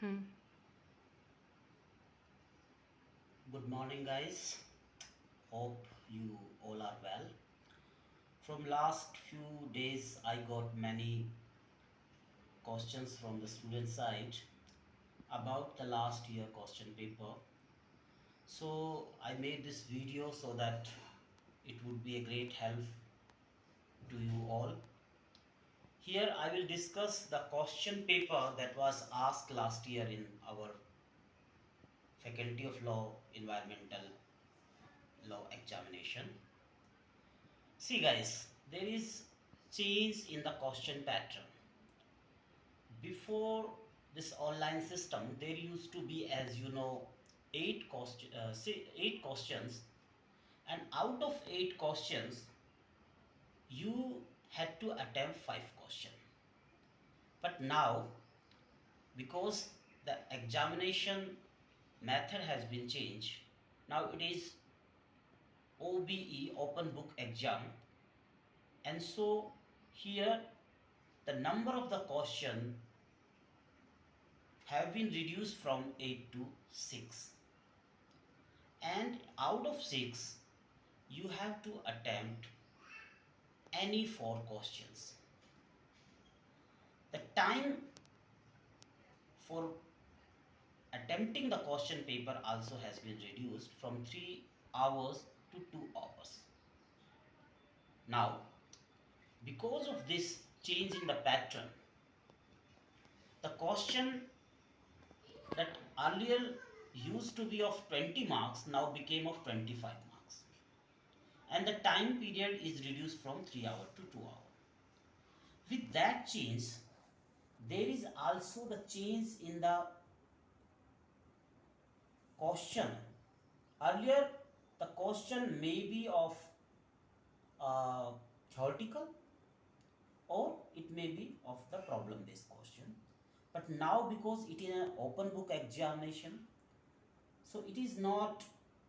Hmm. Good morning, guys. Hope you all are well. From last few days, I got many questions from the student side about the last year question paper. So I made this video so that it would be a great help to you all. Here I will discuss the question paper that was asked last year in our Faculty of Law Environmental Law examination. See guys, there is change in the question pattern. Before this online system, there used to be, as you know, eight questions, and out of eight questions, you had to attempt five questions. But now, because the examination method has been changed, now it is OBE, open book exam, and so here the number of the question have been reduced from 8 to 6, and out of 6 you have to attempt any 4 questions. The time for attempting the question paper also has been reduced from 3 hours to 2 hours. Now, because of this change in the pattern, the question that earlier used to be of 20 marks now became of 25 marks, and the time period is reduced from 3 hours to 2 hours. With that change, there is also the change in the question. Earlier, the question may be of uh, theoretical, or it may be of the problem based question. But now, because it is an open book examination, so it is not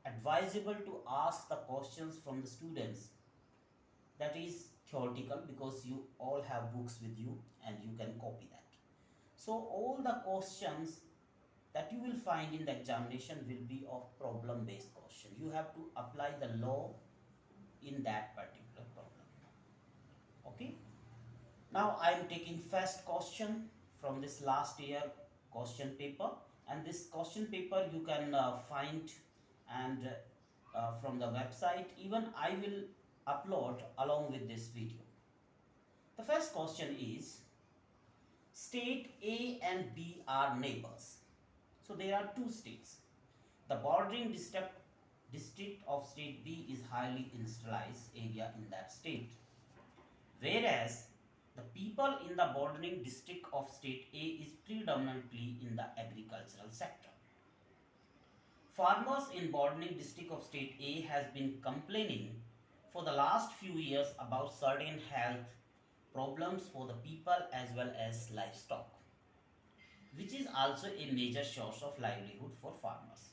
advisable to ask the questions from the students that is theoretical, because you all have books with you and you can copy that. So all the questions that you will find in the examination will be of problem based question. You have to apply the law in that particular problem. Okay, now I am taking first question from this last year question paper, and this question paper you can find and from the website. Even I will upload along with this video. The first question is, state A and B are neighbors. So there are two states. The bordering district of state B is highly industrialized area in that state, whereas the people in the bordering district of state A is predominantly in the agricultural sector. Farmers in bordering district of state A has been complaining for the last few years about certain health problems for the people as well as livestock, which is also a major source of livelihood for farmers.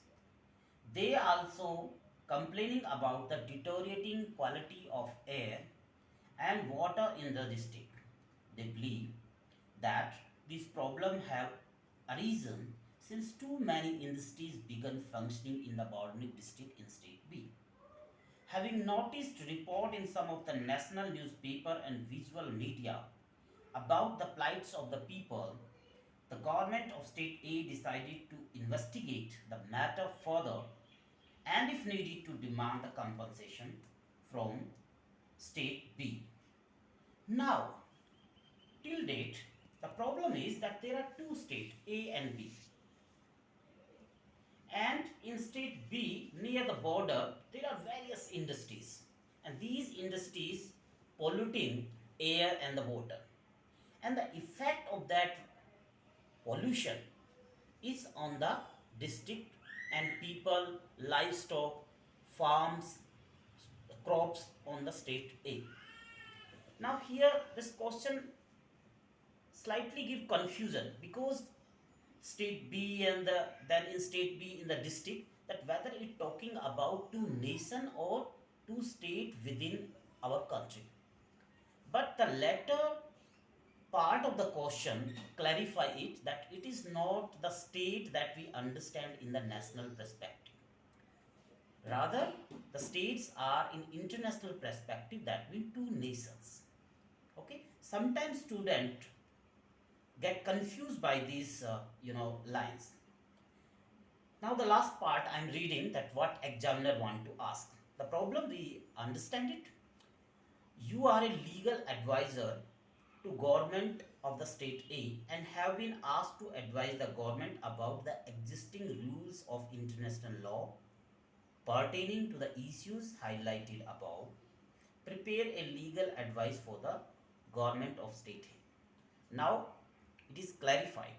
They also complaining about the deteriorating quality of air and water in the district. They believe that these problems have arisen since too many industries began functioning in the bordering district in state B. Having noticed report in some of the national newspaper and visual media about the plights of the people, the government of state A decided to investigate the matter further and if needed to demand the compensation from state B. Now, till date, the problem is that there are two states, A and B. And in state B, near the border, there are various industries. And these industries polluting air and the water. And the effect of that pollution is on the district and people, livestock, farms, crops on the state A. Now here this question slightly give confusion, because state B and then in state B in the district, that whether it talking about two nation or two state within our country. But the latter part of the question clarify it that it is not the state that we understand in the national perspective. Rather, the states are in international perspective, that means two nations. Okay, sometimes students get confused by these lines. Now the last part I'm reading that what examiner want to ask. The problem we understand it. You are a legal advisor to government of the state A and have been asked to advise the government about the existing rules of international law pertaining to the issues highlighted above. Prepare a legal advice for the government of state A. Now it is clarified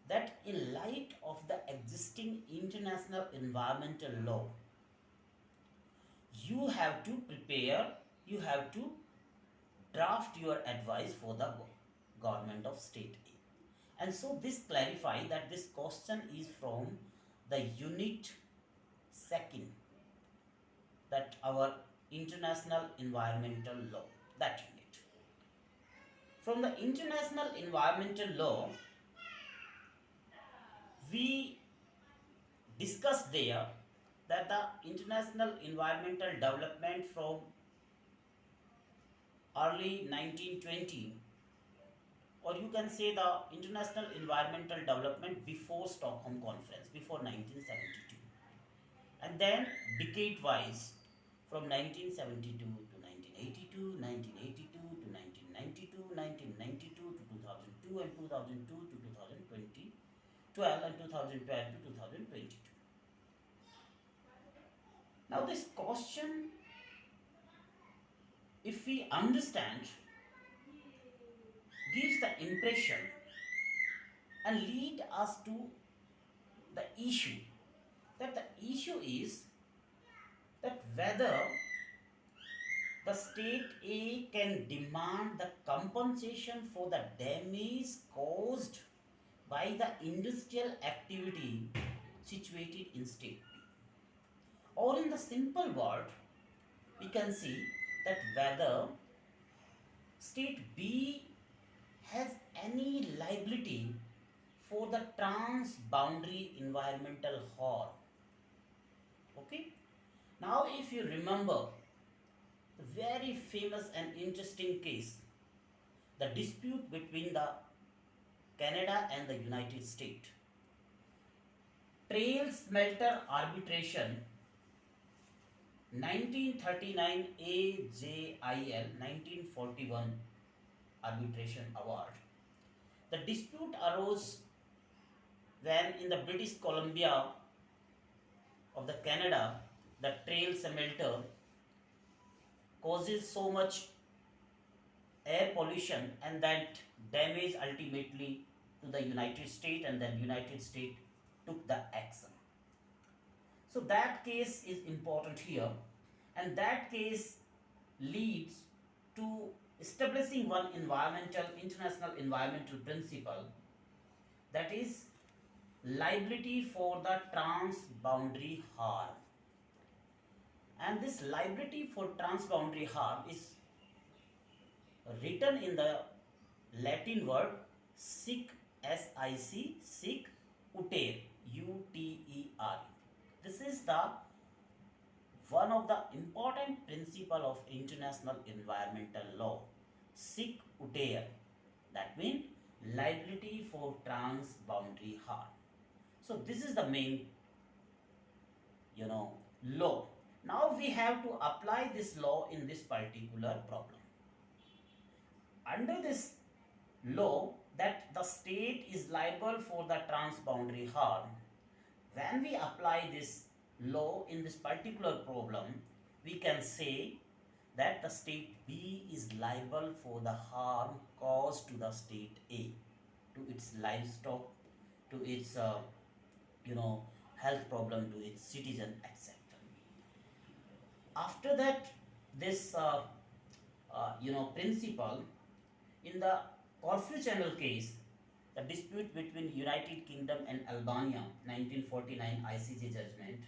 that in light of the existing international environmental law, you have to prepare, you have to draft your advice for the government of state A. And so this clarify that this question is from the unit second, that our international environmental law, that unit. From the international environmental law, we discussed there that the international environmental development from early 1920, or you can say the international environmental development before Stockholm Conference, before 1972, and then decade wise from 1972 to 1982, 1982 to 1992, 1992 to 2002, and 2002 to 2020, 12 and 2012 to 2022. Now this question, if we understand, gives the impression and lead us to the issue, that the issue is that whether the state A can demand the compensation for the damage caused by the industrial activity situated in state B. Or in the simple word, we can see that whether state B has any liability for the transboundary environmental harm. Okay? Now if you remember the very famous and interesting case, the dispute between the Canada and the United States. Trail Smelter Arbitration 1939 AJIL 1941 Arbitration Award. The dispute arose when in the British Columbia of the Canada, the trail smelter causes so much air pollution and that damage ultimately to the United States, and then United States took the action. So that case is important here, and that case leads to establishing one international environmental principle, that is liability for the transboundary harm. And this liability for transboundary harm is written in the Latin word sic, S-I-C, sic utere, U-T-E-R. This is the one of the important principle of international environmental law, sic utere. That means liability for transboundary harm. So this is the main, law. Now we have to apply this law in this particular problem. Under this law, that the state is liable for the transboundary harm, when we apply this law in this particular problem, we can say that the state B is liable for the harm caused to the state A, to its livestock, to its health problem, to its citizen, etc. After that, this principle in the Corfu Channel case, the dispute between United Kingdom and Albania, 1949 ICJ judgment,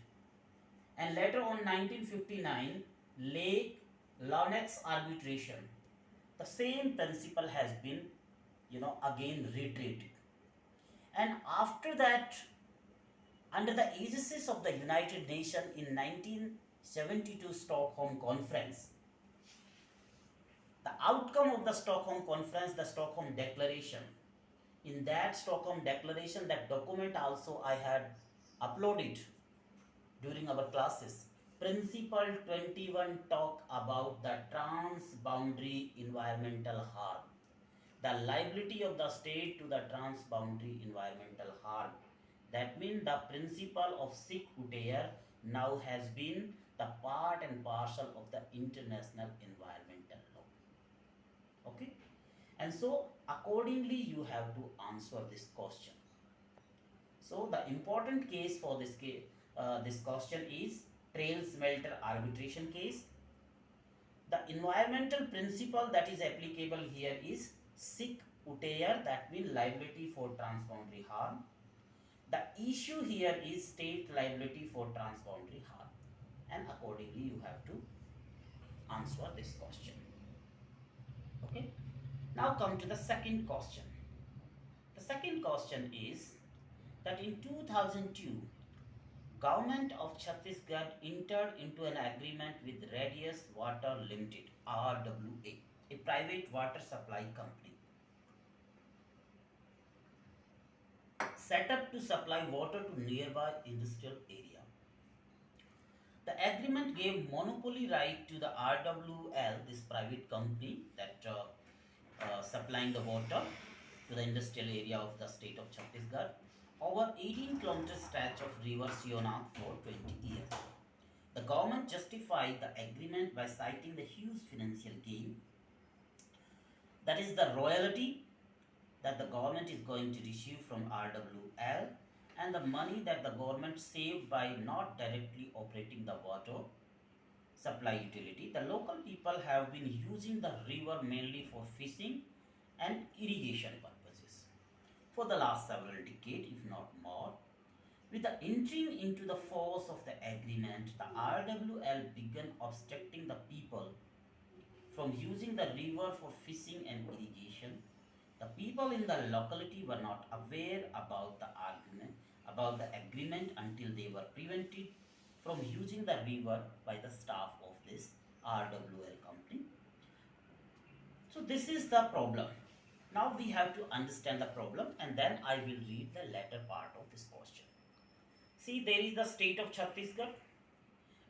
and later on 1959 Lake Lonex arbitration, the same principle has been again retreated. And after that, under the aegis of the United Nations in 1972 Stockholm Conference, the outcome of the Stockholm Conference, the Stockholm Declaration, in that Stockholm Declaration, that document also I had uploaded during our classes. Principle 21 talk about the transboundary environmental harm, the liability of the state to the transboundary environmental harm. That means the principle of sic ut now has been the part and parcel of the international environmental law. Okay, and so accordingly you have to answer this question. So the important case for this question is trail smelter arbitration case. The environmental principle that is applicable here is sic ut that means liability for transboundary harm. The issue here is state liability for transboundary harm, and accordingly you have to answer this question. Okay, now come to the second question. The second question is that in 2002, Government of Chhattisgarh entered into an agreement with Radius Water Limited (RWA), a private water supply company, set up to supply water to nearby industrial area. The agreement gave monopoly right to the RWL, this private company that supplying the water to the industrial area of the state of Chhattisgarh, over 18-kilometer stretch of river Sionath for 20 years. The government justified the agreement by citing the huge financial gain, that is the royalty that the government is going to receive from RWL, and the money that the government saved by not directly operating the water supply utility. The local people have been using the river mainly for fishing and irrigation purposes for the last several decades, if not more. With the entering into the force of the agreement, the RWL began obstructing the people from using the river for fishing and irrigation. The people in the locality were not aware about the agreement until they were prevented from using the river by the staff of this RWL company. So this is the problem. Now we have to understand the problem, and then I will read the latter part of this question. See, there is the state of Chhattisgarh,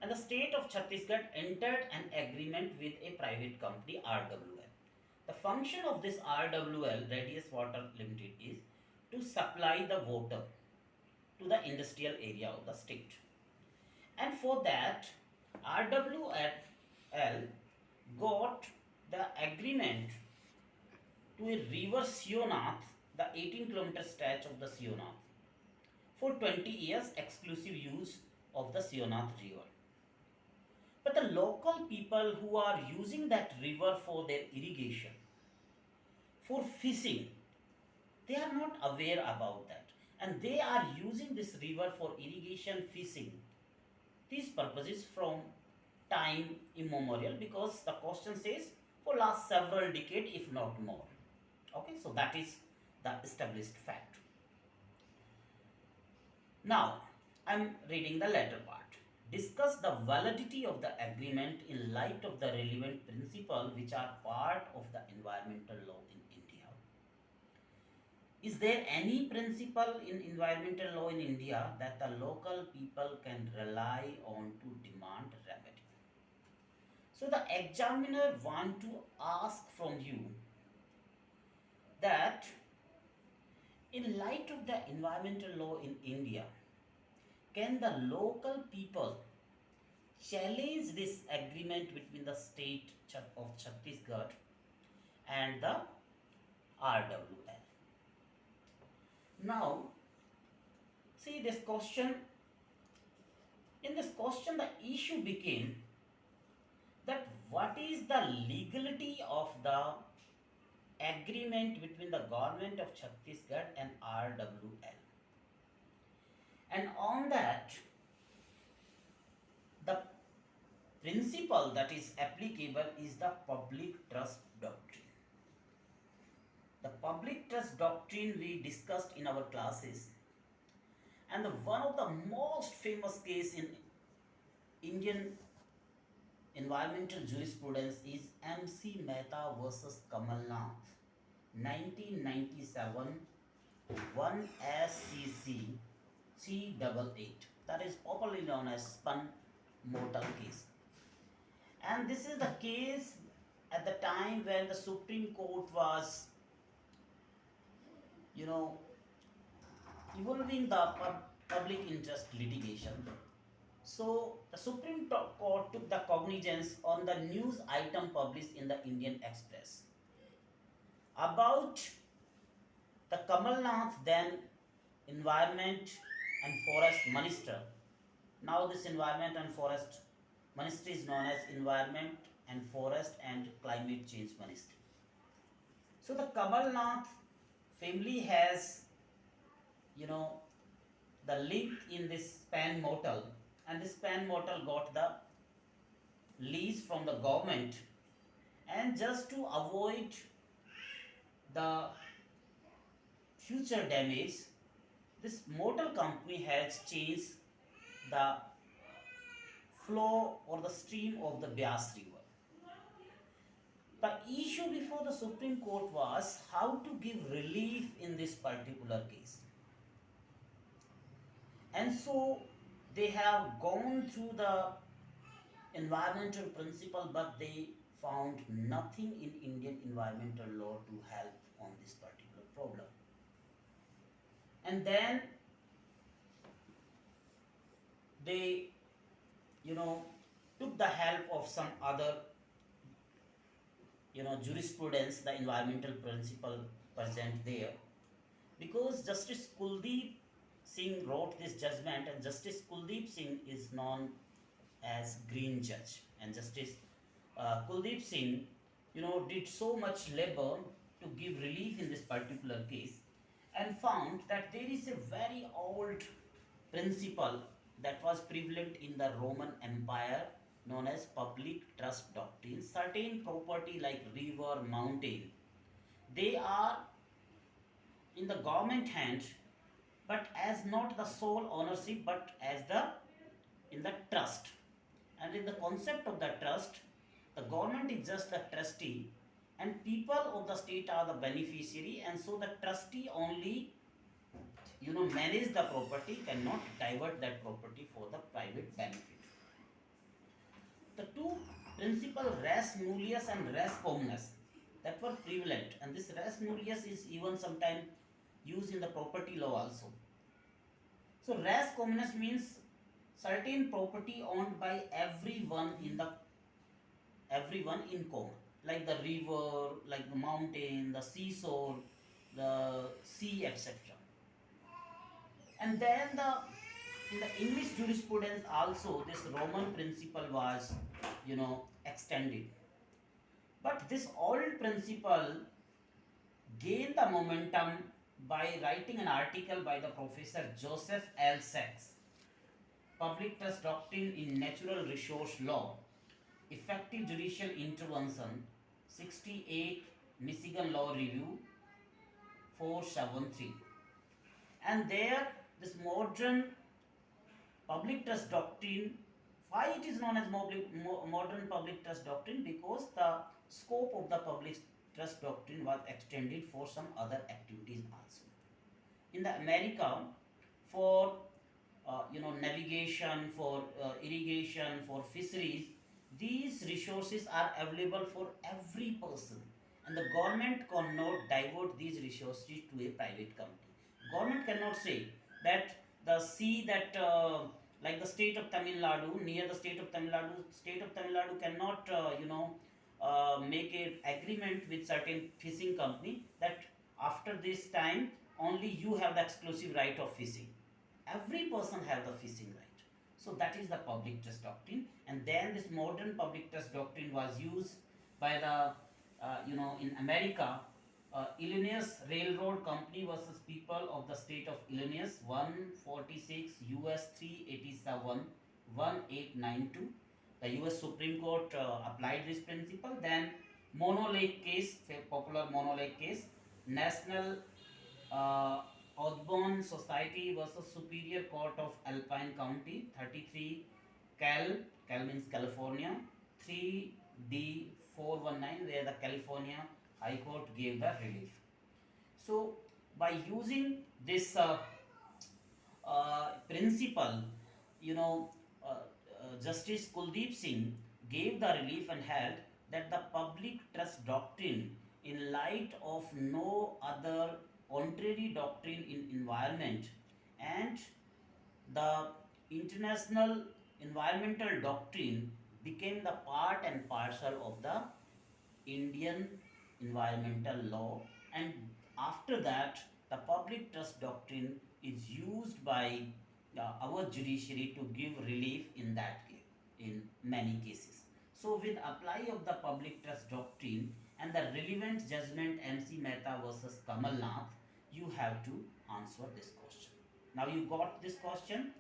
and the state of Chhattisgarh entered an agreement with a private company RWL. The function of this RWL, Radius Water Limited, is to supply the water to the industrial area of the state. And for that, RWL got the agreement to a river Sionath, the 18-kilometer stretch of the Sionath, for 20 years exclusive use of the Sionath river. But the local people who are using that river for their irrigation, for fishing, they are not aware about that. And they are using this river for irrigation, fishing, these purposes from time immemorial, because the question says for last several decades, if not more. Okay, so that is the established fact. Now, I am reading the latter part. Discuss the validity of the agreement in light of the relevant principles which are part of the environmental law in India. Is there any principle in environmental law in India that the local people can rely on to demand remedy? So the examiner want to ask from you that in light of the environmental law in India, can the local people challenge this agreement between the state of Chhattisgarh and the RWL? Now, see this question. In this question, the issue became that what is the legality of the agreement between the government of Chhattisgarh and RWL? And on that, the principle that is applicable is the public trust doctrine. The public trust doctrine we discussed in our classes, and one of the most famous case in Indian environmental jurisprudence is MC Mehta versus Kamalnath, 1997, 1 SCC 388. That is popularly known as spun mortal case. And this is the case at the time when the Supreme Court was, you know, evolving the public interest litigation. So the Supreme Court took the cognizance on the news item published in the Indian Express about the Kamalnath, then Environment and Forest Minister. Now this Environment and Forest Ministry is known as Environment and Forest and Climate Change Ministry. So the Kamalnath family has, you know, the link in this span mortal, and this span mortal got the lease from the government, and just to avoid the future damage, this mortal company has changed the flow or the stream of the Bias river. The issue before the Supreme Court was how to give relief in this particular case. And so they have gone through the environmental principle, but they found nothing in Indian environmental law to help on this particular problem. And then they, took the help of some other, jurisprudence, the environmental principle present there. Because Justice Kuldeep Singh wrote this judgment, and Justice Kuldeep Singh is known as Green Judge. And Justice Kuldeep Singh, did so much labor to give relief in this particular case, and found that there is a very old principle that was prevalent in the Roman Empire known as public trust doctrine. Certain property like river, mountain, they are in the government hand, but as not the sole ownership, but as in the trust. And in the concept of the trust, the government is just the trustee, and people of the state are the beneficiary, and so the trustee only manage the property, cannot divert that property for the private benefit. The two principles, res nullius and res communis, that were prevalent, and this res nullius is even sometimes used in the property law also. So res communis means certain property owned by everyone in common, like the river, like the mountain, the seashore, the sea, etc. And then in the English jurisprudence also this Roman principle was extended. But this old principle gained the momentum by writing an article by the Professor Joseph L. Sachs, Public Trust Doctrine in Natural Resource Law, Effective Judicial Intervention, 68 Michigan Law Review 473. And there this modern public trust doctrine, why it is known as modern public trust doctrine? Because the scope of the public trust doctrine was extended for some other activities also. In the America, for navigation, for irrigation, for fisheries, these resources are available for every person, and the government cannot divert these resources to a private company. Government cannot say that the sea that like the state of Tamil Nadu, near the state of Tamil Nadu cannot make an agreement with certain fishing company that after this time only you have the exclusive right of fishing. Every person have the fishing right. So that is the public trust doctrine. And then this modern public trust doctrine was used by the in America, Illinois Railroad Company versus people of the state of Illinois, 146 US 387 1892. The US Supreme Court applied this principle. Then Mono Lake case, popular Mono Lake case, National uh, Audubon Society versus Superior Court of Alpine County, 33 Cal means California, 3D 419, where the California High Court gave the relief. So, by using this principle, you know, Justice Kuldeep Singh gave the relief and held that the public trust doctrine, in light of no other contrary doctrine in environment, and the international environmental doctrine became the part and parcel of the Indian environmental law, and after that, the public trust doctrine is used by our judiciary to give relief in that case, in many cases. So, with apply of the public trust doctrine and the relevant judgment MC Mehta versus Kamal Nath, you have to answer this question. Now, you got this question.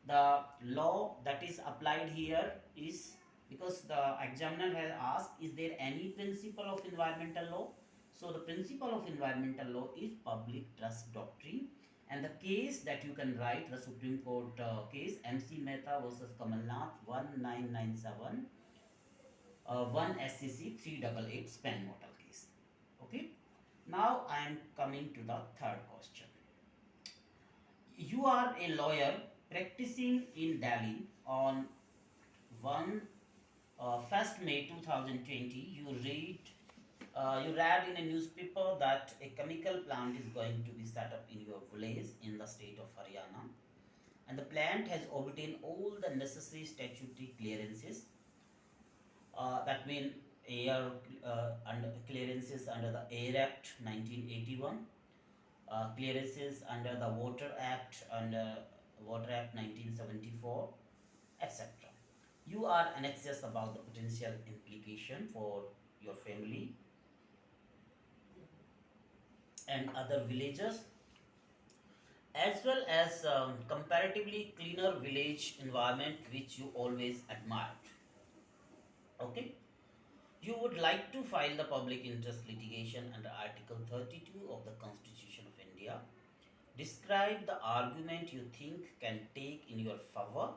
The law that is applied here is, because the examiner has asked, is there any principle of environmental law? So the principle of environmental law is public trust doctrine, and the case that you can write, the Supreme Court case MC Mehta versus Kamal Nath 1997 1 SCC 388 span model case. Okay, now I am coming to the third question. You are a lawyer practicing in Delhi on 1 1st May 2020. You read in a newspaper that a chemical plant is going to be set up in your village in the state of Haryana, and the plant has obtained all the necessary statutory clearances. That means air under clearances under the Air Act 1981, clearances under the Water Act, under Water Act 1974, etc. You are anxious about the potential implication for your family and other villagers, as well as comparatively cleaner village environment which you always admired. Okay, you would like to file the public interest litigation under Article 32 of the Constitution of India. Describe the argument you think can take in your favor,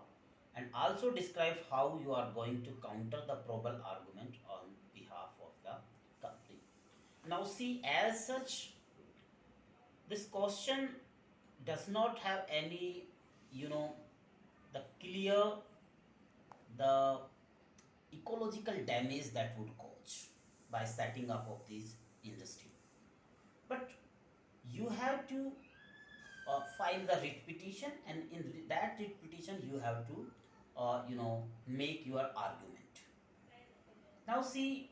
and also describe how you are going to counter the probable argument on behalf of the company. Now, see, as such, this question does not have any, you know, the clear, the ecological damage that would cause by setting up of this industry. But you have to file the writ petition, and in that writ petition you have to make your argument. Now see,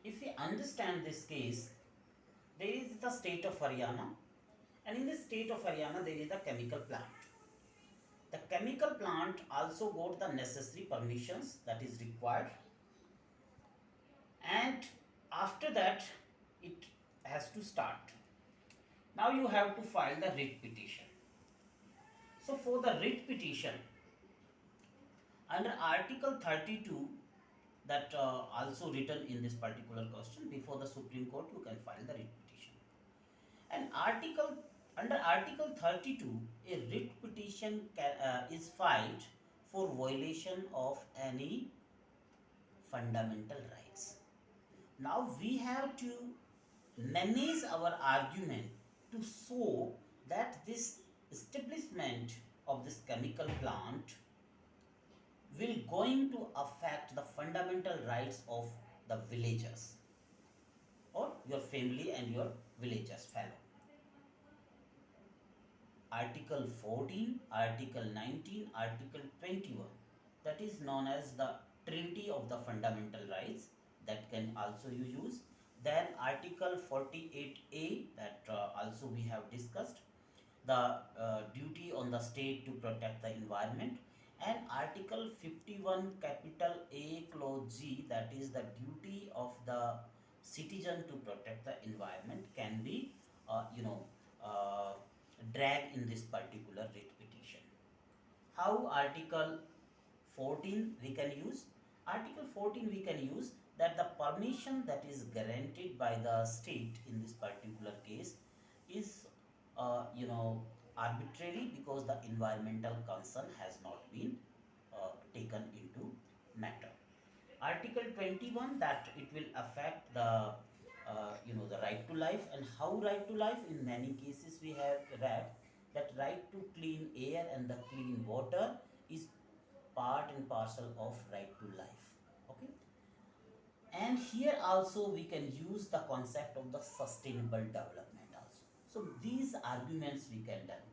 if we understand this case, there is the state of Haryana, and in the state of Haryana there is a chemical plant. The chemical plant also got the necessary permissions that is required, and after that it has to start. Now you have to file the writ petition. So for the writ petition, under Article 32, that also written in this particular question, before the Supreme Court you can file the writ petition. And under Article 32, a writ petition is filed for violation of any fundamental rights. Now we have to manage our argument to show that this establishment of this chemical plant will going to affect the fundamental rights of the villagers or your family and your villagers fellow. Article 14, Article 19, Article 21, that is known as the Trinity of the Fundamental Rights, that can also you use. Then Article 48A, that also we have discussed, the duty on the state to protect the environment, and Article 51 capital A clause G, that is the duty of the citizen to protect the environment, can be uh, dragged in this particular writ petition. How Article 14 we can use? Article 14 we can use that the permission that is guaranteed by the state in this particular case is arbitrary because the environmental concern has not been taken into matter. Article 21, that it will affect the the right to life. And how right to life? In many cases we have read that right to clean air and the clean water is part and parcel of right to life. Okay. And here also we can use the concept of the sustainable development also. So these arguments we can done.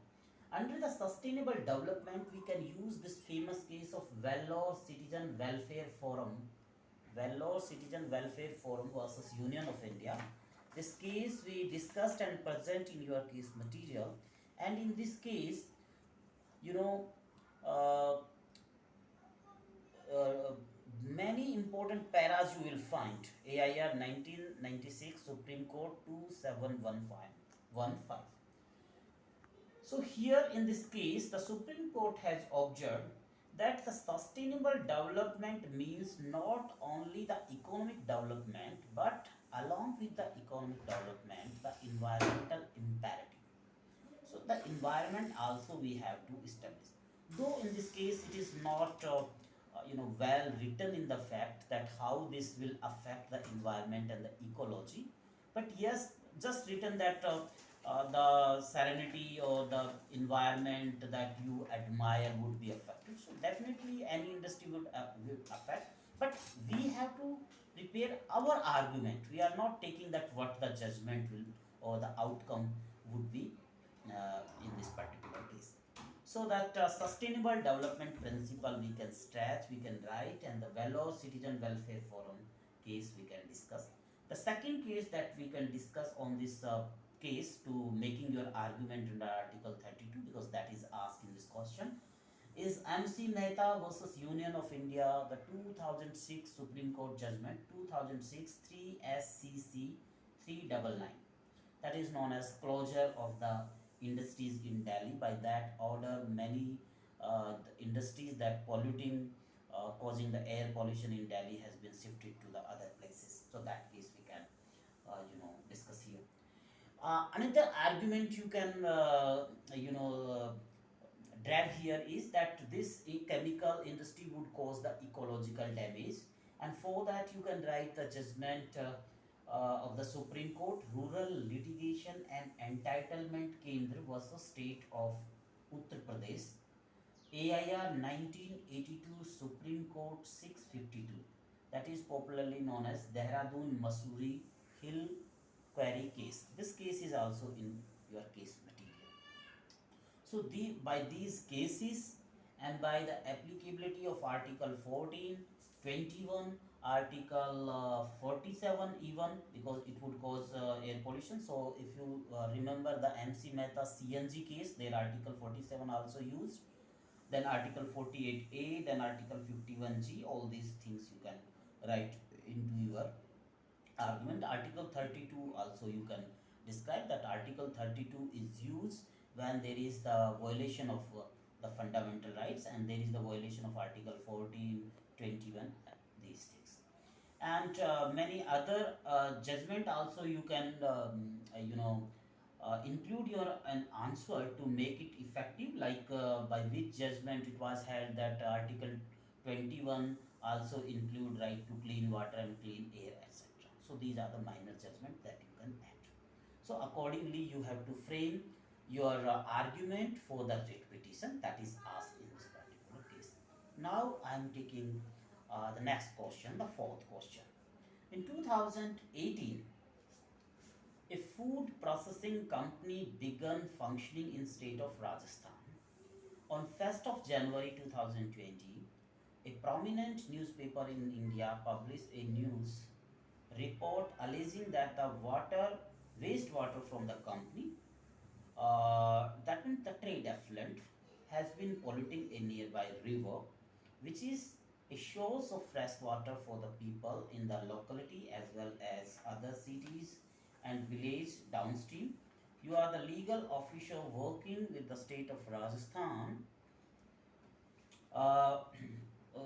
Under the sustainable development, we can use this famous case of Vellore Citizen Welfare Forum, Vellore Citizen Welfare Forum versus Union of India. This case we discussed and present in your case material, and in this case, you know, uh, uh, many important paras you will find. AIR 1996, Supreme Court 2715. So here in this case, the Supreme Court has observed that the sustainable development means not only the economic development, but along with the economic development, the environmental imperative. So the environment also we have to establish. Though in this case it is not well written in the fact that how this will affect the environment and the ecology, but yes, just written that the serenity or the environment that you admire would be affected. So definitely any industry would affect, but we have to prepare our argument. We are not taking that what the judgment will or the outcome would be in this particular case. So that sustainable development principle we can stretch, we can write, and the Vellore Citizen Welfare Forum case we can discuss. The second case that we can discuss on this case to making your argument under Article 32, because that is asked in this question, is MC Mehta versus Union of India, the 2006 Supreme Court judgment, 2006 3 SCC 399. That is known as closure of the industries in Delhi. By that order, many the industries that polluting, causing the air pollution in Delhi has been shifted to the other places. So that case we can, discuss here. Another argument you can, drag here is that this chemical industry would cause the ecological damage, and for that you can write the judgment of the Supreme Court, Rural Litigation and Entitlement Kendra versus State of Uttar Pradesh, AIR 1982, Supreme Court 652. That is popularly known as Dehradun Masuri Hill Quarry case. This case is also in your case material. So by these cases and by the applicability of Article 14, 21, Article 47 even, because it would cause air pollution. So if you remember the MC Mehta CNG case, there Article 47 also used. Then Article 48A, then Article 51G, all these things you can write into your argument. Article 32 also you can describe that Article 32 is used when there is the violation of the fundamental rights, and there is the violation of Article 14, 21, these things. And many other judgment also you can include your an answer to make it effective, like by which judgment it was held that Article 21 also include right to clean water and clean air, etc. So these are the minor judgment that you can add. So accordingly you have to frame your argument for the writ petition that is asked in this particular case. Now I am taking the next question, the fourth question. In 2018, a food processing company began functioning in state of Rajasthan. On 1st of January 2020, a prominent newspaper in India published a news report alleging that the wastewater from the company, that means the trade effluent, has been polluting a nearby river, which is a source of fresh water for the people in the locality as well as other cities and villages downstream. You are the legal official working with the state of Rajasthan uh, uh,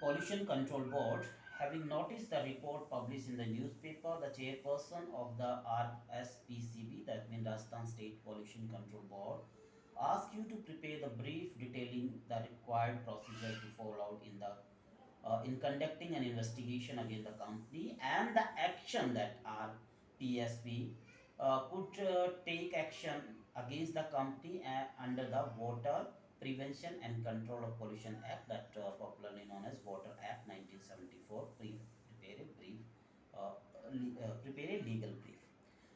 Pollution Control Board having noticed the report published in the newspaper, the chairperson of the RSPCB, that means Rajasthan State Pollution Control Board, ask you to prepare the brief detailing the required procedure to follow in the in conducting an investigation against the company and the action that RPSP could take action against the company under the Water Prevention and Control of Pollution Act, that popularly known as Water Act 1974. Prepare a brief, prepare a legal brief.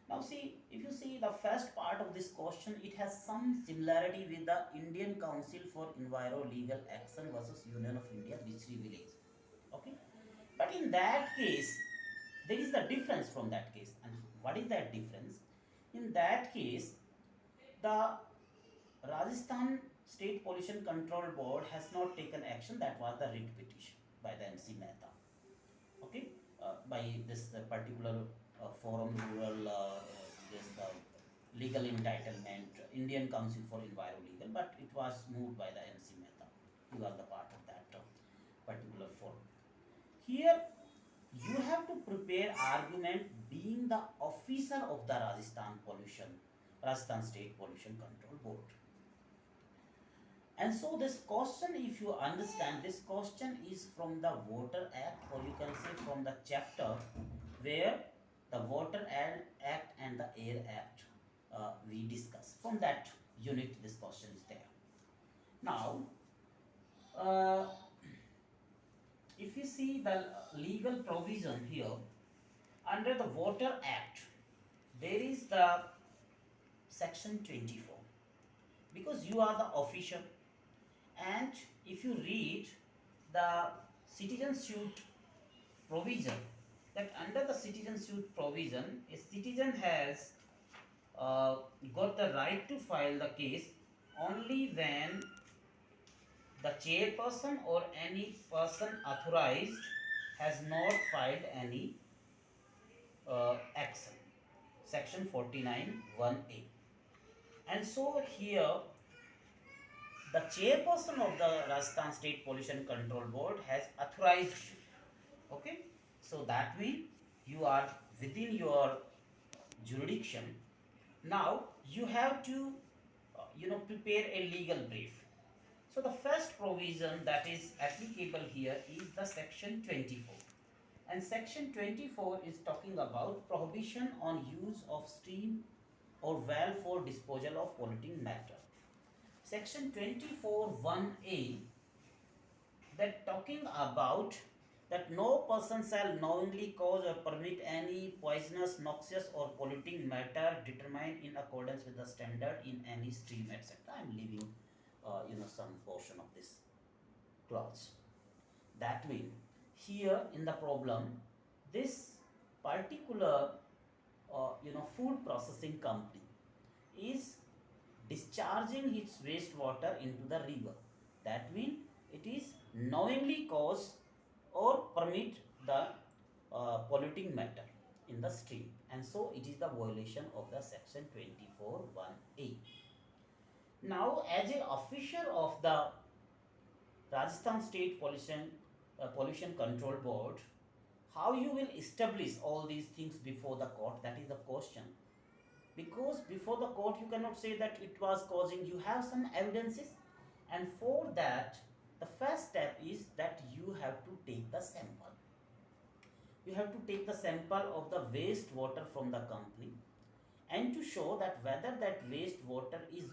Now see, if you see the first part of this question, it has some similarity with the Indian Council for Enviro Legal Action versus Union of India Bichri Village. Okay, but in that case, there is the difference from that case. And what is that difference? In that case, the Rajasthan State Pollution Control Board has not taken action. That was the writ petition by the MC Mehta. Okay, by this particular forum rural this legal entitlement, Indian Council for Enviro Legal, but it was moved by the MC Mehta. He was the part of that particular forum. Here you have to prepare argument being the officer of the Rajasthan State Pollution Control Board. And so this question, if you understand, this question is from the Water Act, or you can say from the chapter where the Water Act and the Air Act we discuss. From that unit, this question is there. Now, if you see the legal provision here, under the Water Act, there is the section 24. Because you are the official, and if you read the citizen suit provision, that under the citizen suit provision, a citizen has got the right to file the case only when the chairperson or any person authorized has not filed any action. Section 49 1A. And so here the chairperson of the Rajasthan State Pollution Control Board has authorized you. Okay, so that means you are within your jurisdiction. Now you have to prepare a legal brief. So the first provision that is applicable here is the section 24. And section 24 is talking about prohibition on use of stream or well for disposal of polluting matter. Section 24 1A, that talking about that no person shall knowingly cause or permit any poisonous, noxious or polluting matter determined in accordance with the standard in any stream, etc. I am leaving some portion of this clause. That means here in the problem, this particular food processing company is discharging its wastewater into the river. That means it is knowingly cause or permit the polluting matter in the stream, and so it is the violation of the section 24 1A. Now, as an official of the Rajasthan State Pollution Control Board, how you will establish all these things before the court? That is the question. Because before the court you cannot say that it was causing, you have some evidences, and for that the first step is that you have to take the sample. You have to take the sample of the wastewater from the company and to show that whether that wastewater is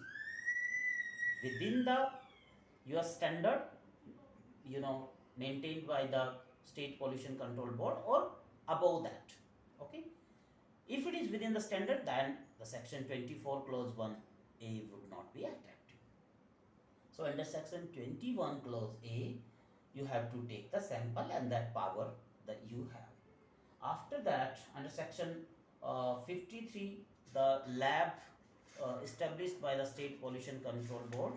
within the your standard maintained by the State Pollution Control Board or above that. Okay, if it is within the standard, then the section 24 clause 1A would not be attractive. So under section 21 clause A, you have to take the sample and that power that you have. After that, under section 53, the lab established by the State Pollution Control Board,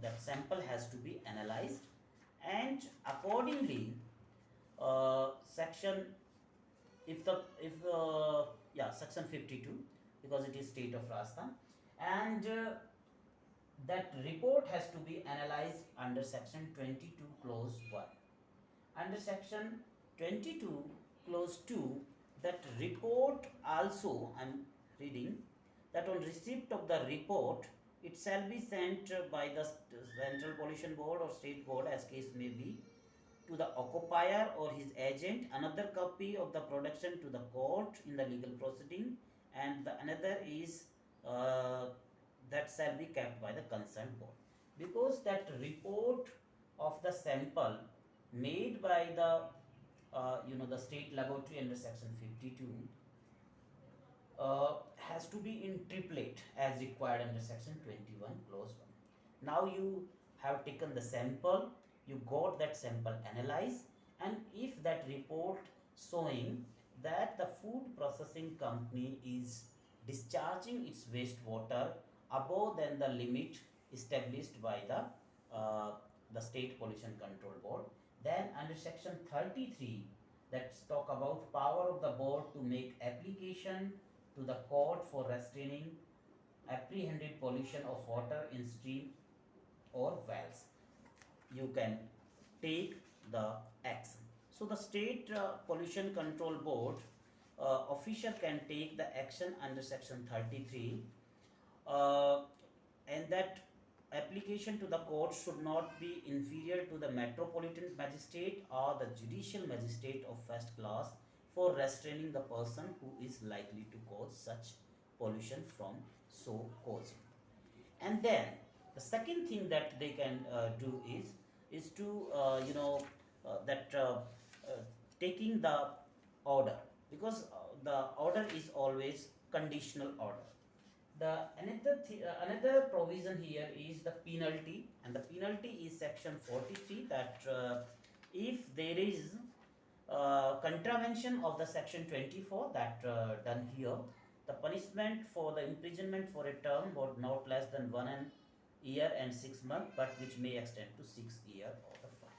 that sample has to be analyzed, and accordingly section section 52, because it is state of Rajasthan, and that report has to be analyzed under section 22 clause 1. Under section 22 clause 2, that report also, I'm reading, that on receipt of the report it shall be sent by the central pollution board or state board as case may be to the occupier or his agent, another copy of the production to the court in the legal proceeding, and the another is uh, that shall be kept by the concerned board. Because that report of the sample made by the the state laboratory under section 52 has to be in triplet as required under section 21 clause 1. Now you have taken the sample, you got that sample analyzed, and if that report showing that the food processing company is discharging its wastewater above than the limit established by uh, the state pollution control board, then under section 33, let's talk about power of the board to make application to the court for restraining apprehended pollution of water in stream or wells. You can take the action. So the state pollution control board official can take the action under section 33, uh, and that application to the court should not be inferior to the metropolitan magistrate or the judicial magistrate of first class for restraining the person who is likely to cause such pollution from so causing. And then the second thing that they can do is to that taking the order, because the order is always conditional order. The another provision here is the penalty, and the penalty is section 43, that if there is contravention of the section 24 that done here, the punishment for the imprisonment for a term but not less than 1 year and 6 months, but which may extend to 6 years or the fine.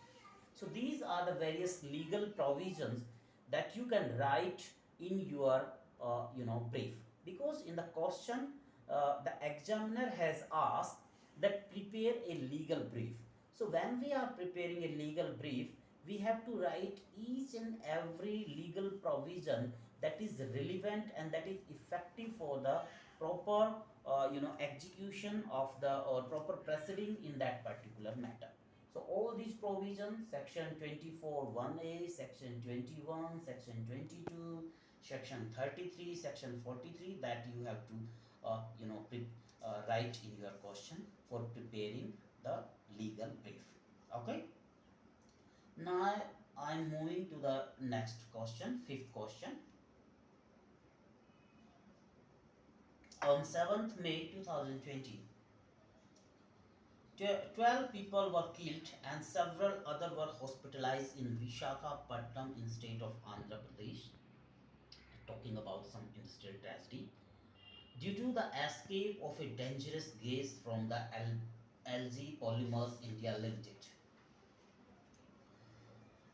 So these are the various legal provisions that you can write in your brief, because in the question the examiner has asked that prepare a legal brief. So when we are preparing a legal brief, we have to write each and every legal provision that is relevant and that is effective for the proper execution of the or proper proceeding in that particular matter. So all these provisions, section 24 1a, section 21, section 22, section 33, section 43, that you have to write in your question for preparing the legal brief. Okay. Now I'm moving to the next question, fifth question. On 7th May 2020, 12 people were killed and several others were hospitalized in Visakhapatnam in state of Andhra Pradesh. Talking about some industrial tragedy due to the escape of a dangerous gas from the LG Polymers India Limited.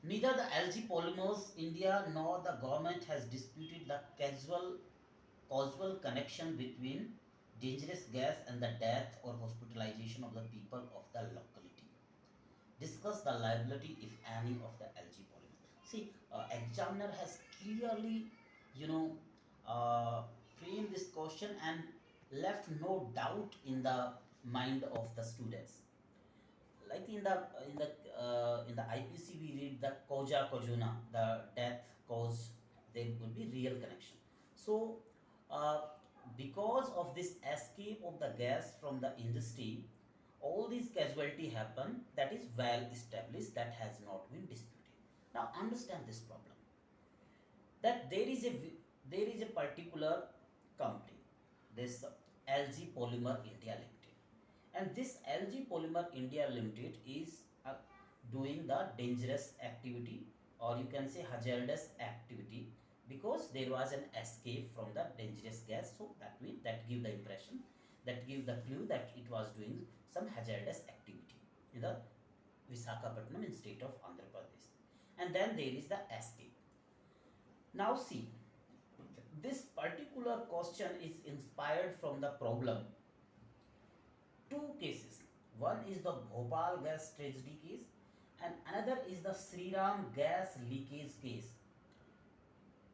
Neither the LG Polymers India nor the government has disputed the causal connection between dangerous gas and the death or hospitalization of the people of the locality. Discuss the liability, if any, of the LG Polymer. See, examiner has clearly, you know, framed this question and left no doubt in the mind of the students. Like in the IPC we read the causa causuna, the death cause, there will be real connection. So uh, because of this escape of the gas from the industry, all these casualty happen, that is well established, that has not been disputed. Now understand this problem, that there is a particular company, this LG Polymer India Limited, and this LG Polymer India Limited is doing the dangerous activity, or you can say hazardous activity, because there was an escape from the dangerous gas. So that means that give the impression, that give the clue that it was doing some hazardous activity in the Visakhapatnam in state of Andhra Pradesh, and then there is the escape. Now see, this particular question is inspired from the problem two cases. One is the Bhopal gas tragedy case, And another is the Sriram gas leakage case.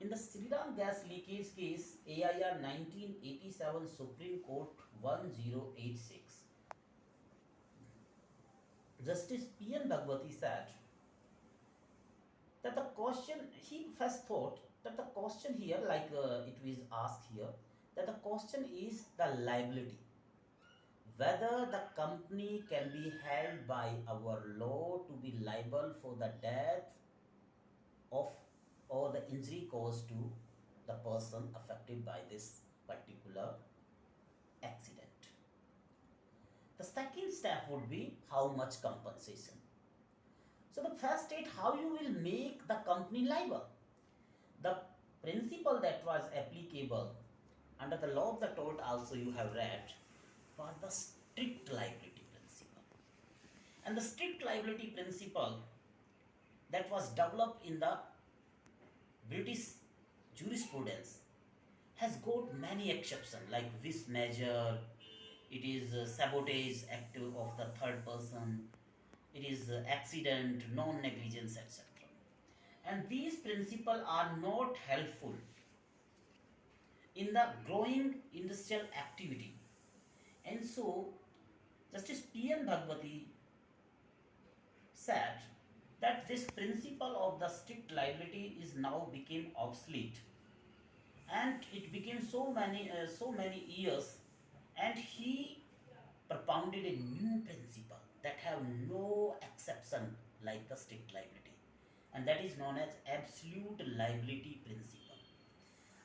In the Sriram gas leakage case, AIR 1987 Supreme Court 1086, Justice P.N. Bhagwati said that the question, he first thought that the question here, like it was asked here, that the question is the liability, whether the company can be held by our law to be liable for the death of or the injury caused to the person affected by this particular accident. The second step would be how much compensation. So the first state, how you will make the company liable. The principle that was applicable under the law of the tort, also you have read, was the strict liability principle. And the strict liability principle that was developed in the British jurisprudence has got many exceptions like this measure, it is sabotage act of the third person, it is accident, non-negligence, etc. And these principles are not helpful in the growing industrial activity. And so, Justice P.N. Bhagwati said that this principle of the strict liability is now became obsolete, and it became so many years, and he propounded a new principle that have no exception like the strict liability, and that is known as absolute liability principle.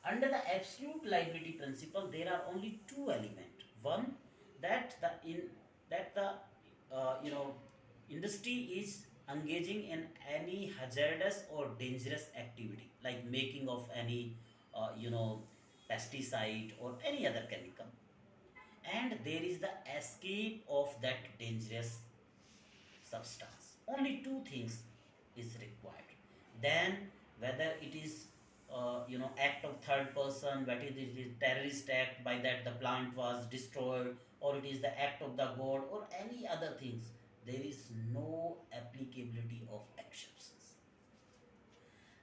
Under the absolute liability principle, there are only two elements. One, that the industry is engaging in any hazardous or dangerous activity, like making of any pesticide or any other chemical, and there is the escape of that dangerous substance. Only two things is required. Then whether it is act of third person, whether it is terrorist act, by that the plant was destroyed, or it is the act of the god or any other things, there is no applicability of exceptions.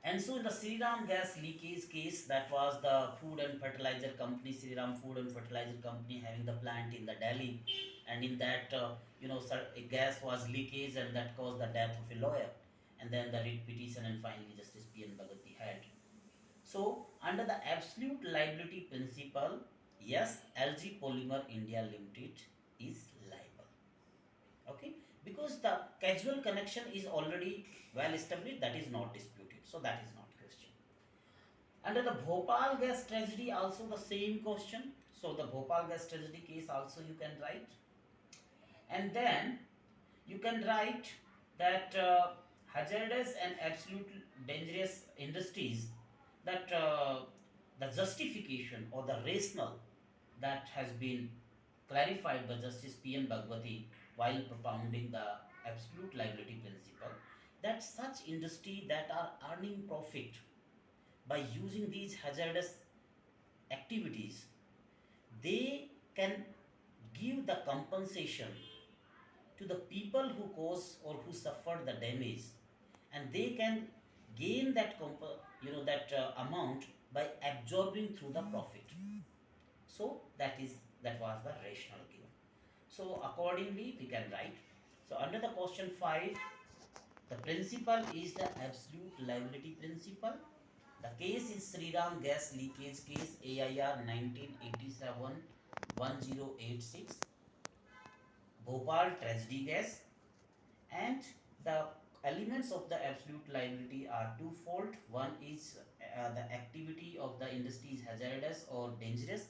And so in the Sriram gas leakage case, that was the food and fertilizer company, Sriram Food and Fertilizer Company, having the plant in the Delhi, and in that a gas was leakage, and that caused the death of a lawyer, and then the writ petition, and finally Justice P.N. Bhagwati had. So under the absolute liability principle, yes, LG Polymer India Limited is liable. Okay, because the causal connection is already well established, that is not disputed, so that is not question. Under the Bhopal gas tragedy, also the same question, so the Bhopal gas tragedy case also you can write. And then you can write that hazardous and absolute dangerous industries, that the justification or the rationale that has been clarified by Justice P.N. Bhagwati while propounding the absolute liability principle, that such industry that are earning profit by using these hazardous activities, they can give the compensation to the people who cause or who suffered the damage, and they can gain that amount by absorbing through the profit. So that was the rationale given. So accordingly we can write. So under the question 5, the principle is the absolute liability principle. The case is Sriram gas leakage case, AIR 1987 1086, Bhopal tragedy gas, and the elements of the absolute liability are twofold. One is the activity of the industry is hazardous or dangerous,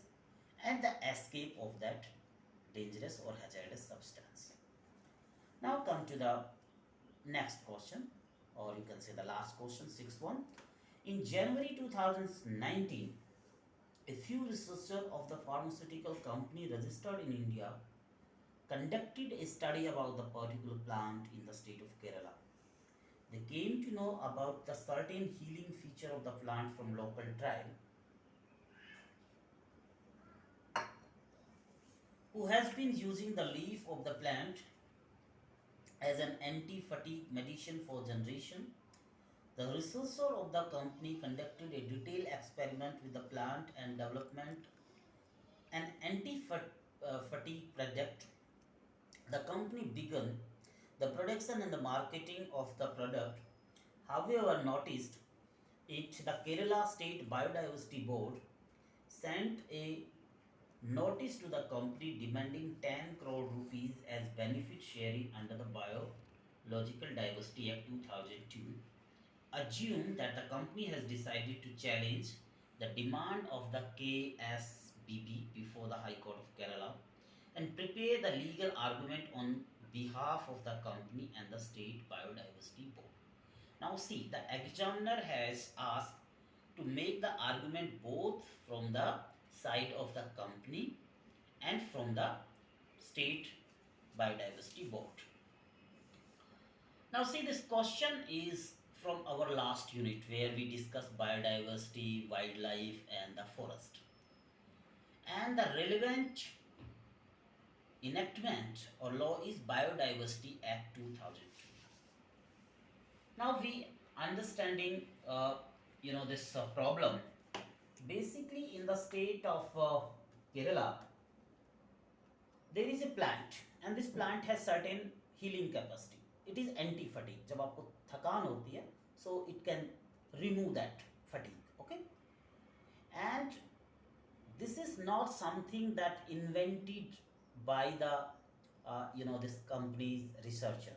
and the escape of that dangerous or hazardous substance. Now come to the next question, or you can say the last question, 6th one. In January 2019, a few researchers of the pharmaceutical company registered in India conducted a study about the particular plant in the state of Kerala. They came to know about the certain healing feature of the plant from local tribe who has been using the leaf of the plant as an anti-fatigue medicine for generation. The researcher of the company conducted a detailed experiment with the plant and development an anti-fatigue product. The company began the production and the marketing of the product. However, noticed it the Kerala State Biodiversity Board sent a notice to the company demanding 10 crore rupees as benefit sharing under the Biological Diversity Act 2002. Assume that the company has decided to challenge the demand of the KSBB before the High Court of Kerala and prepare the legal argument on behalf of the company and the State Biodiversity Board. Now, see, the examiner has asked to make the argument both from the side of the company and from the State Biodiversity Board. Now, see, this question is from our last unit where we discussed biodiversity, wildlife, and the forest. And the relevant enactment or law is Biodiversity Act 2002. Now, we understanding this problem. Basically, in the state of Kerala, there is a plant, and this plant has certain healing capacity. It is anti-fatigue. जब आपको थकान होती है, so it can remove that fatigue. Okay, and this is not something that invented by the this company's researcher.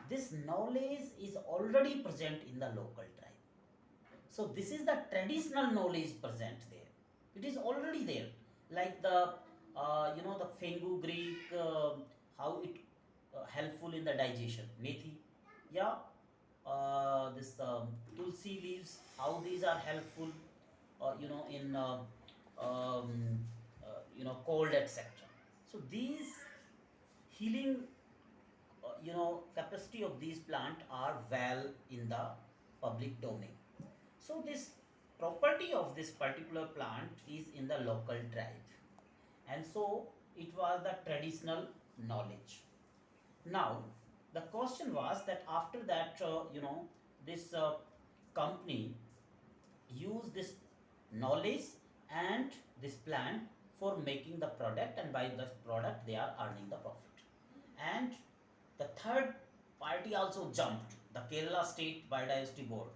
This knowledge is already present in the local tribe. So this is the traditional knowledge present there. It is already there, like the the fenugreek, how it helpful in the digestion. Methi, yeah, this tulsi leaves, how these are helpful, in cold, etc. So these healing, capacity of these plant are well in the public domain. So this property of this particular plant is in the local tribe, and so it was the traditional knowledge. Now the question was that after that, this company used this knowledge and this plant for making the product, and by this product they are earning the profit. And the third party also jumped, the Kerala State Biodiversity Board.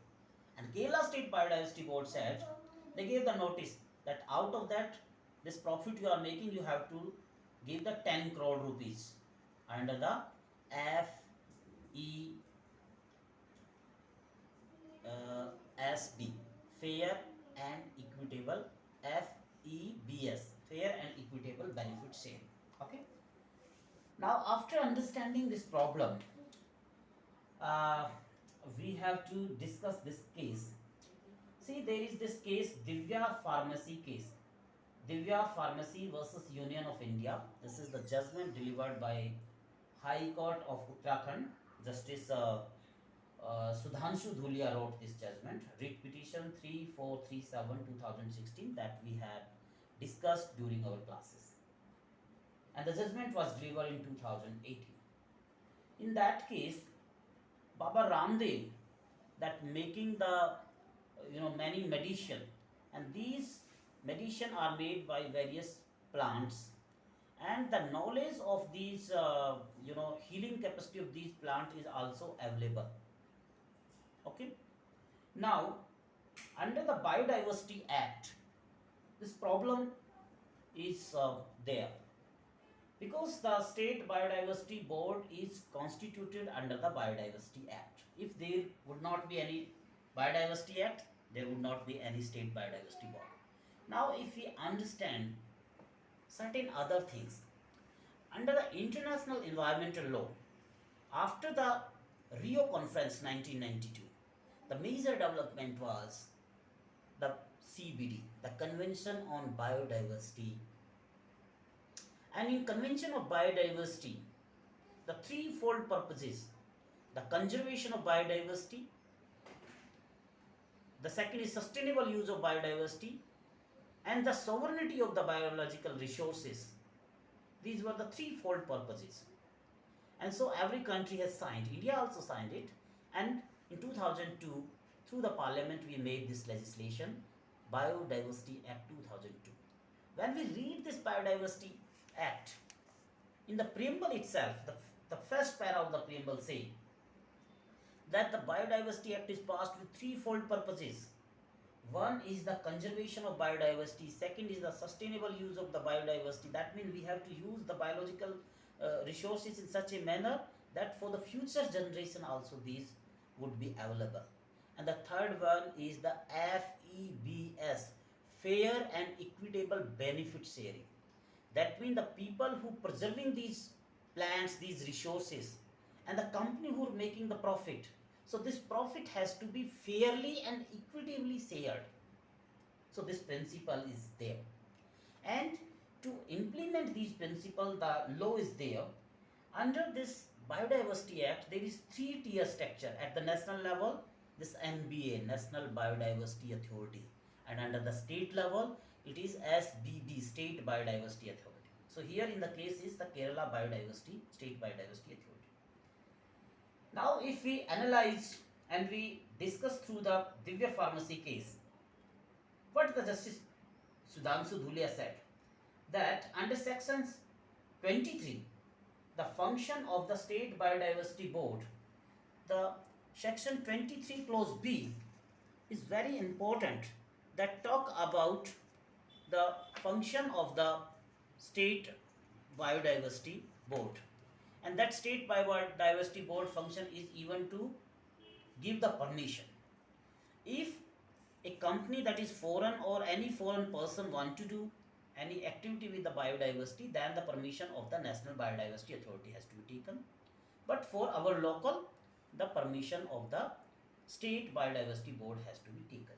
And Kerala State Biodiversity Board said, they gave the notice that out of that, this profit you are making, you have to give the 10 crore rupees under the FESB, Fair and Equitable, FEBS, Fair and Equitable Benefit Sharing. Okay. Now, after understanding this problem, we have to discuss this case. See, there is this case, Divya Pharmacy case. Divya Pharmacy versus Union of India. This is the judgment delivered by High Court of Uttarakhand. Justice Sudhanshu Dhulia wrote this judgment. Writ petition 3437/2016 that we had discussed during our classes. And the judgment was delivered in 2018. In that case, Baba Ramdev, that making the many medicine, and these medicine are made by various plants, and the knowledge of these healing capacity of these plants is also available. Okay. Now, under the Biodiversity Act, this problem is there, because the State Biodiversity Board is constituted under the Biodiversity Act. If there would not be any Biodiversity Act, there would not be any State Biodiversity Board. Now, if we understand certain other things, under the international environmental law, after the Rio Conference 1992, the major development was the CBD, the Convention on Biodiversity. And in Convention of Biodiversity, the threefold purposes: the conservation of biodiversity, the second is sustainable use of biodiversity, and the sovereignty of the biological resources. These were the threefold purposes. And so every country has signed. India also signed it. And in 2002, through the parliament, we made this legislation, Biodiversity Act 2002. When we read this Biodiversity Act, in the preamble itself, the first para of the preamble say that the Biodiversity Act is passed with threefold purposes. One is the conservation of biodiversity, second is the sustainable use of the biodiversity. That means we have to use the biological resources in such a manner that for the future generation also these would be available. And the third one is the FEBS, fair and equitable benefit sharing. That means the people who preserving these plants, these resources, and the company who are making the profit. So this profit has to be fairly and equitably shared. So this principle is there. And to implement these principles, the law is there. Under this Biodiversity Act, there is three-tier structure. At the national level, this NBA, National Biodiversity Authority. And under the state level, it is SBB, State Biodiversity Authority. So here in the case is the Kerala Biodiversity, State Biodiversity Authority. Now if we analyze and we discuss through the Divya Pharmacy case, what the Justice Sudhanshu Dhulia said, that under sections 23, the function of the State Biodiversity Board, the section 23 clause B is very important, that talk about the function of the State Biodiversity Board. And that State Biodiversity Board function is even to give the permission. If a company that is foreign or any foreign person want to do any activity with the biodiversity, then the permission of the National Biodiversity Authority has to be taken. But for our local, the permission of the State Biodiversity Board has to be taken.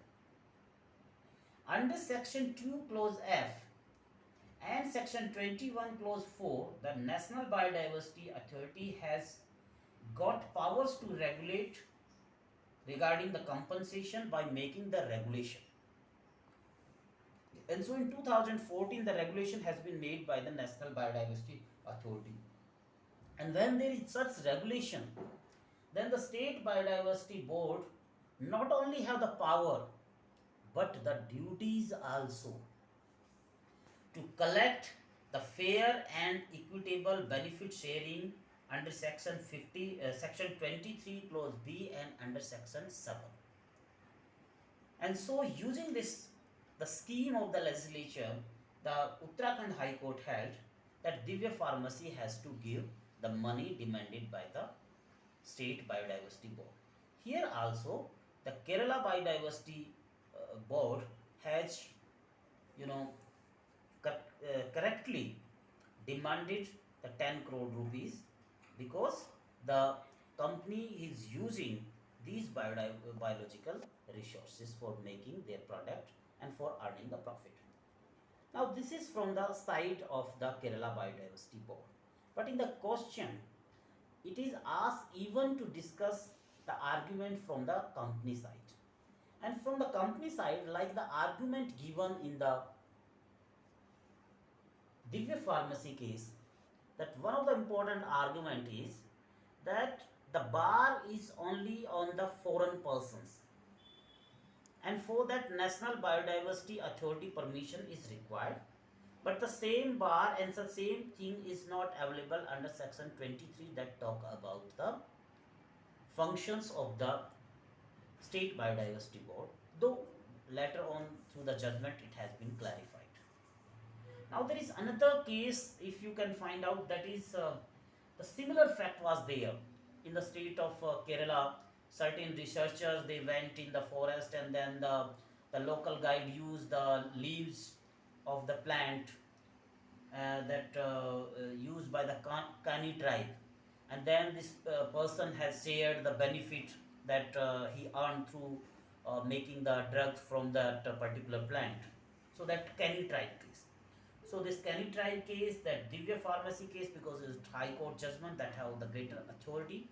Under section 2 clause F and section 21 clause 4, the National Biodiversity Authority has got powers to regulate regarding the compensation by making the regulation. And so in 2014, the regulation has been made by the National Biodiversity Authority. And when there is such regulation, then the State Biodiversity Board not only have the power, but the duties also to collect the fair and equitable benefit sharing under section 23 clause B and under section 7. And so using this, the scheme of the legislature, the Uttarakhand High Court held that Divya Pharmacy has to give the money demanded by the State Biodiversity Board. Here also the Kerala Biodiversity Board has, correctly demanded the 10 crore rupees because the company is using these biological resources for making their product and for earning the profit. Now this is from the side of the Kerala Biodiversity Board. But in the question, it is asked even to discuss the argument from the company side. And from the company side, like the argument given in the Divya Pharmacy case, that one of the important argument is that the bar is only on the foreign persons, and for that National Biodiversity Authority permission is required, but the same bar and the same thing is not available under section 23 that talk about the functions of the State Biodiversity Board, though later on through the judgment it has been clarified. Now there is another case, if you can find out, that is the similar fact was there in the state of Kerala. Certain researchers, they went in the forest and then the local guide used the leaves of the plant that used by the Kani tribe, and then this person has shared the benefit that he earned through making the drugs from that particular plant. So that Kani tribe case. So this Kani tribe case, that Divya Pharmacy case, because it's High Court judgment that have the greater authority.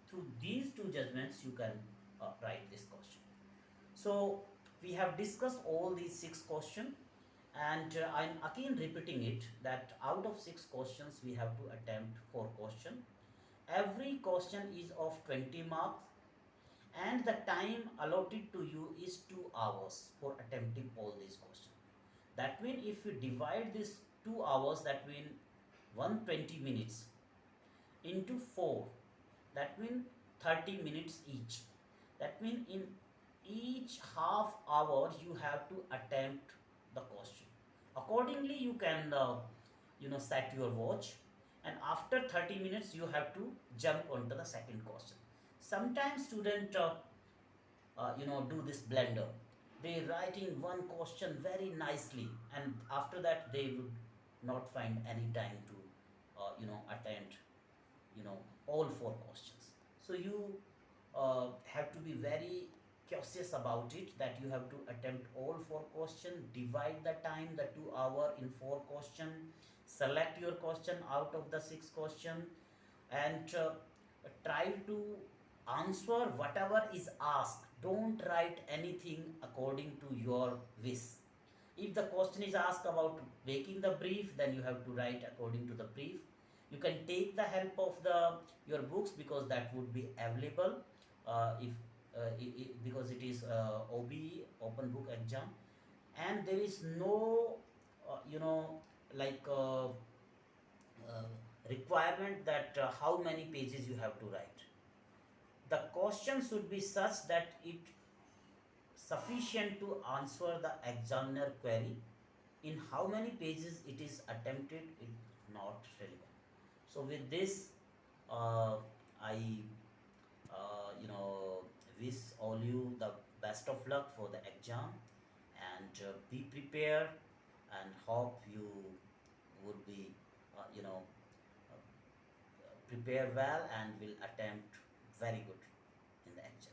Through these two judgments, you can write this question. So we have discussed all these 6 questions, and I'm again repeating it that out of 6 questions we have to attempt 4 questions, Every question is of 20 marks, and the time allotted to you is 2 hours for attempting all these questions. That means if you divide this 2 hours, that means 120 minutes into 4, that means 30 minutes each. That means in each half hour you have to attempt the question. Accordingly you can set your watch, and after 30 minutes you have to jump onto the second question. Sometimes student do this blender. They writing one question very nicely, and after that they would not find any time to attend all four questions. So you have to be very cautious about it, that you have to attempt all four questions, divide the time, the 2 hour, in four question, select your question out of the six question, and try to answer whatever is asked. Don't write anything according to your wish. If the question is asked about making the brief, then you have to write according to the brief. You can take the help of the your books, because that would be available, if because it is OBE, open book exam, and there is no like requirement that how many pages you have to write. The question should be such that it sufficient to answer the examiner query. In how many pages it is attempted, it not relevant. So with this, I wish all you the best of luck for the exam, and be prepared, and hope you would be you know prepare well and will attempt very good in the exam.